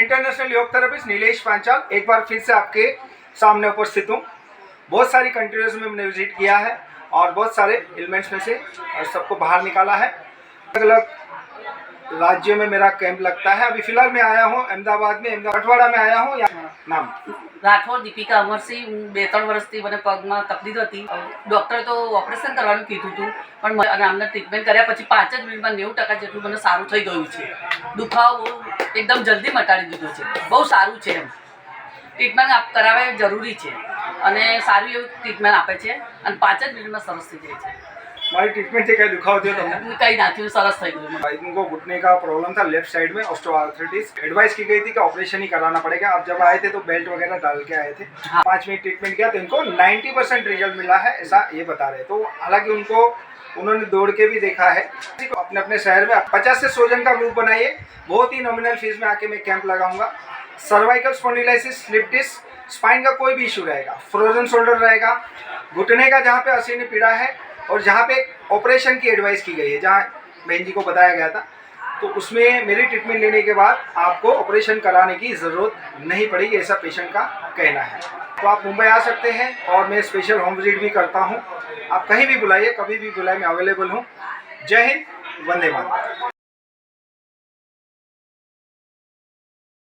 International योग therapist Nilesh Panchal एक बार फिर से आपके सामने उपस्थित हूँ। बहुत सारी कंट्रीज में मैंने विजिट किया है और बहुत सारे एलिमेंट्स में से सबको बाहर निकाला है। अलग अलग राज्यों में मेरा कैंप लगता है। अभी फिलहाल मैं आया हूँ अहमदाबाद में, अठवाड़ा में आया हूँ। नाम राठौर दीपिका अमरसिंह। 2-3 વર્ષથી મને પગમાં તકલીફ હતી। ડૉક્ટરે તો ઓપરેશન કરવાનું કીધું હતું, પણ અને આમને ટ્રીટમેન્ટ કર્યા પછી 5 જ મિનિટમાં 90% જેટલું મને સારું થઈ ગયું છે। દુખાવો બહુ એકદમ જલ્દી મટાડી દીધો છે। બહુ સારું છે એમ। ટ્રીટમેન્ટ કરાવે જરૂરી છે અને સારી એવી ટ્રીટમેન્ટ આપે છે અને 5 જ મિનિટમાં સરસ થઈ જાય છે। हमारी ट्रीटमेंट से क्या दुखाव थयो तुमने? કંઈ ના થયું, સરસ થઈ ગયું। इनको घुटने का प्रॉब्लम था, लेफ्ट साइड में ऑस्टियोआर्थराइटिस। एडवाइस की गई थी कि ऑपरेशन ही कराना पड़ेगा। आप जब आए थे तो बेल्ट वगैरह डाल के आए थे। हाँ। 5 मिनट ट्रीटमेंट किया तो इनको 90% रिजल्ट मिला है, ऐसा ये बता रहे। तो हालांकि उन्होंने दौड़ के भी देखा है। अपने अपने शहर में 50 से 100 जन का ग्रुप बनाइए। बहुत ही नॉमिनल फीस में आके मैं कैंप लगाऊंगा। Cervical spondylosis, slip disc, spine का कोई भी इशू रहेगा, फ्रोजन शोल्डर रहेगा, घुटने का जहाँ पे असीन पीड़ा है और जहाँ पे ऑपरेशन की एडवाइस की गई है, जहाँ बहन जी को बताया गया था, तो उसमें मेरी ट्रीटमेंट लेने के बाद आपको ऑपरेशन कराने की ज़रूरत नहीं पड़ेगी, ऐसा पेशेंट का कहना है। तो आप मुंबई आ सकते हैं और मैं स्पेशल होम विजिट भी करता हूँ। आप कहीं भी बुलाइए, कभी भी बुलाइए, मैं अवेलेबल हूँ। जय हिंद, वंदे मातरम।